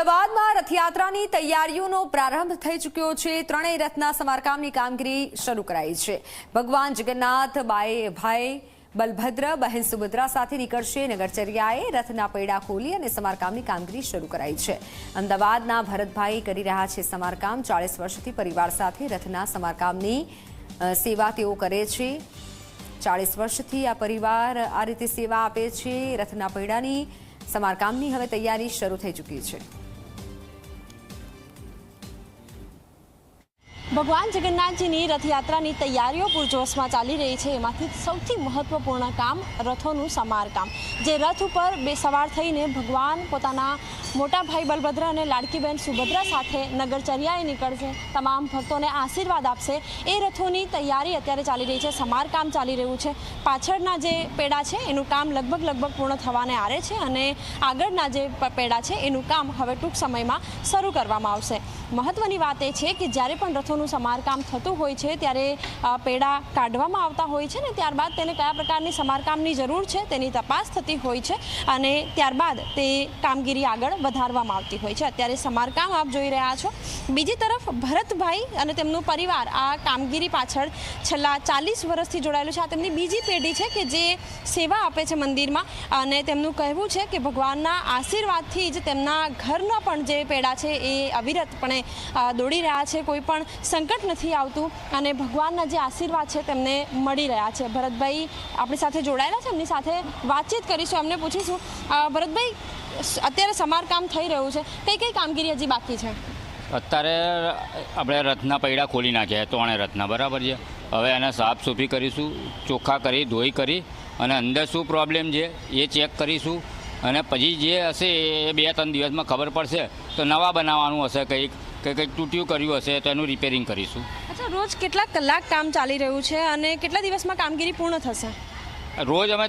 અમદાવાદમાં રથયાત્રાની તૈયારીઓનો પ્રારંભ થઈ ચૂક્યો છે। ત્રણેય રથના સમારકામની કામગીરી શરૂ કરાઈ છે। ભગવાન જગન્નાથ ભાઈ બલભદ્ર બહેન સુભદ્રા સાથે નીકળશે। નગરચર્યાએ રથના પૈડા ખોલી અને સમારકામની કામગીરી શરૂ કરાઈ છે। અમદાવાદના ભરતભાઈ કરી રહ્યા છે સમારકામ। 40 વર્ષથી પરિવાર સાથે રથના સમારકામની સેવા તેઓ કરે છે। 40 વર્ષથી આ પરિવાર આ રીતે સેવા આપે છે। રથના પૈડાની સમારકામની હવે તૈયારી શરૂ થઈ ચૂકી છે। ભગવાન જગન્નાથજીની રથયાત્રાની તૈયારીઓ પૂરજોશમાં ચાલી રહી છે। એમાંથી સૌથી મહત્વપૂર્ણ કામ રથોનું સમારકામ। જે રથ ઉપર સવાર થઈને ભગવાન પોતાના મોટા ભાઈ બલભદ્ર અને લાડકી બહેન સુભદ્રા સાથે નગરચર્યાએ નીકળશે, તમામ ભક્તોને આશીર્વાદ આપશે। એ રથોની તૈયારી અત્યારે ચાલી રહી છે, સમારકામ ચાલી રહ્યું છે। પાછળના જે પેડા છે એનું કામ લગભગ પૂર્ણ થવાને આરે છે અને આગળના જે પેડા છે એનું કામ હવે ટૂંક સમયમાં શરૂ કરવામાં આવશે। મહત્વની વાત એ છે કે જ્યારે પણ રથોનું સમારકામ થતું હોય છે ત્યારે પેડા કાઢવામાં આવતા હોય છે ને ત્યારબાદ તેને કયા પ્રકારની સમારકામની જરૂર છે તેની તપાસ થતી હોય છે અને ત્યારબાદ તે કામગીરી આગળ વધારવામાં આવતી હોય છે। અત્યારે સમારકામ આપ જોઈ રહ્યા છો। બીજી તરફ ભરતભાઈ અને તેમનું પરિવાર આ કામગીરી પાછળ છેલ્લા 40 વર્ષથી જોડાયેલું છે। આ તેમની બીજી પેઢી છે કે જે સેવા આપે છે મંદિરમાં અને તેમનું કહેવું છે કે ભગવાનના આશીર્વાદથી જ તેમના ઘરના પણ જે પેડા છે એ અવિરતપણે દોડી રહ્યા છે। કોઈ પણ સંકટ નથી આવતું અને ભગવાનના જે આશીર્વાદ છે તેમને મળી રહ્યા છે। ભરતભાઈ આપણી સાથે જોડાયેલા છે, એમની સાથે વાતચીત કરીશું, એમને પૂછીશું। ભરતભાઈ, અત્યારે સમારકામ થઈ રહ્યું છે, કઈ કઈ કામગીરી હજી બાકી છે? અત્યારે આપણે રથના પૈડા ખોલી નાખ્યા, ત્રણે રથના, બરાબર છે। હવે એને સાફ સૂફી કરીશું, ચોખ્ખા કરી ધોઈ કરી અને અંદર શું પ્રોબ્લેમ છે એ ચેક કરીશું અને પછી જે હશે એ 2-3 દિવસમાં ખબર પડશે તો નવા બનાવવાનું હશે, કંઈક તૂટ્યું કર્યું હશે તો એનું રિપેરિંગ કરીશું। અચ્છા, રોજ કેટલા કલાક કામ ચાલી રહ્યું છે અને કેટલા દિવસમાં કામગીરી પૂર્ણ થશે? રોજ અમે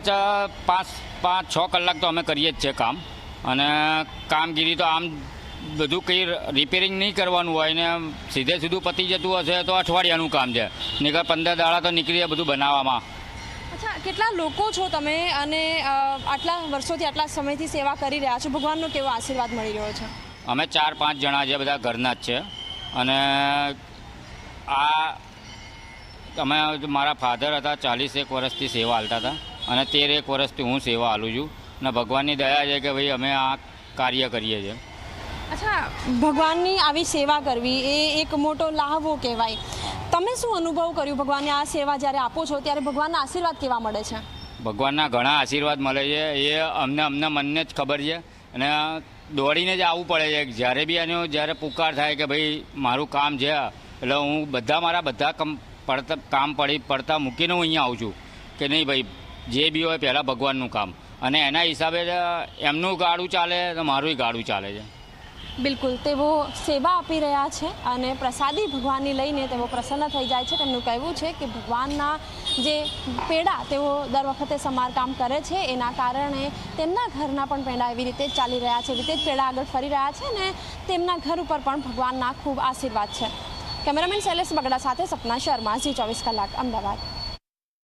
5-6 કલાક તો અમે કરીએ જ છે કામ અને કામગીરી તો આમ બધું કંઈ રિપેરિંગ નહીં કરવાનું હોય ને સીધું પતી જતું હશે તો અઠવાડિયાનું કામ છે, નીકળ 15 દાડા તો નીકળી જાય બધું બનાવવામાં। અચ્છા, કેટલા લોકો છો તમે અને આટલા વર્ષોથી આટલા સમયથી સેવા કરી રહ્યા છો? ભગવાનનો કેવો આશીર્વાદ મળી રહ્યો છે? અમે 4-5 જણા છે, બધા ઘરના જ છે અને આ અમે મારા ફાધર હતા, 41 વર્ષથી સેવા હાલતા હતા અને 13 વર્ષથી હું સેવા હાલું છું અને ભગવાનની દયા છે કે ભાઈ અમે આ કાર્ય કરીએ છીએ। અચ્છા, ભગવાનની આવી સેવા કરવી એ એક મોટો લાહવો કહેવાય। તમે શું અનુભવ કર્યું ભગવાનને આ સેવા જ્યારે આપો છો ત્યારે ભગવાનના આશીર્વાદ કેવા મળે છે? ભગવાનના ઘણા આશીર્વાદ મળે છે, એ અમને મનને જ ખબર છે અને દોડીને જ આવવું પડે છે। જ્યારે બી એનો જ્યારે પુકાર થાય કે ભાઈ મારું કામ છે એટલે હું બધા કામ પડતા મૂકીને હું અહીંયા આવું છું કે નહીં ભાઈ જે બી હોય પહેલાં ભગવાનનું કામ અને એના હિસાબે એમનું ગાડું ચાલે તો મારું ગાડું ચાલે છે। બિલકુલ, તેઓ સેવા આપી રહ્યા છે અને પ્રસાદી ભગવાનની લઈને તેઓ પ્રસન્ન થઈ જાય છે। તેમનું કહેવું છે કે ભગવાનના જે પેડા તેઓ દર વખતે સમારકામ કરે છે, એના કારણે તેમના ઘરના પણ પેડા એવી રીતે જ ચાલી રહ્યા છે, એવી રીતે જ પેડા આગળ ફરી રહ્યા છે અને તેમના ઘર ઉપર પણ ભગવાનના ખૂબ આશીર્વાદ છે। કેમેરામેન શૈલેષ બગડા સાથે સપના શર્મા, ઝી 24 કલાક, અમદાવાદ।